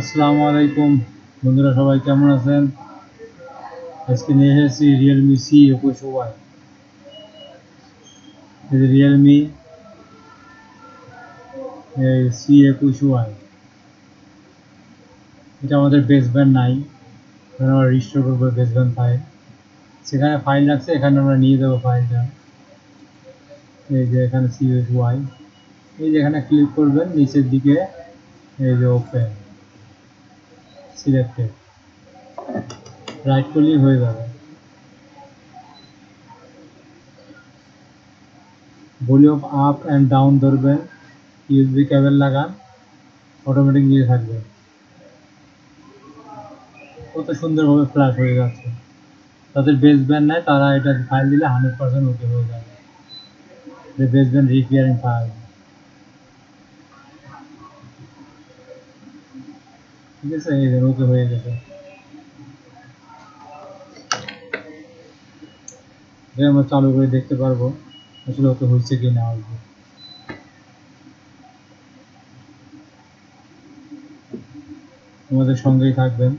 আসসালামু আলাইকুম বন্ধুরা, সবাই কেমন আছেন? আজকে নিয়ে এসেছি রিয়েলমি C21Y। এই যে রিয়েলমি C21Y, এটা আমাদের বেস ব্যান্ড নাই, আমরা রিস্টোর করবো বেস ব্যান্ড ফাইল। সেখানে ফাইল আছে, এখানে আমরা নিয়ে দেবো ফাইলটা। এই যে এখানে C21Y, এই যে এখানে ক্লিক করবেন নিচের দিকে, এই যে ওপেন সিলেক্টেড, রাইট করলেই হয়ে যাবে। ভলিউম আপ অ্যান্ড ডাউন ধরবেন, ইউএসবি কেবল লাগান, অটোমেটিক নিয়ে থাকবে। কত সুন্দরভাবে ফ্ল্যাশ হয়ে যাচ্ছে। তাদের বেস ব্যান্ড নেয়, তারা এটা ফাইল দিলে 100% ওকে হয়ে যাবে। যে বেস ব্যান্ড রিপেয়ারিং ফাইল, ঠিক আছে, এই যে ওকে হয়ে গেছে। এটা আমরা চালু করে দেখতে পারবো আসলে ওকে হচ্ছে কি না হয়েছে। আমাদের সঙ্গেই থাকবেন।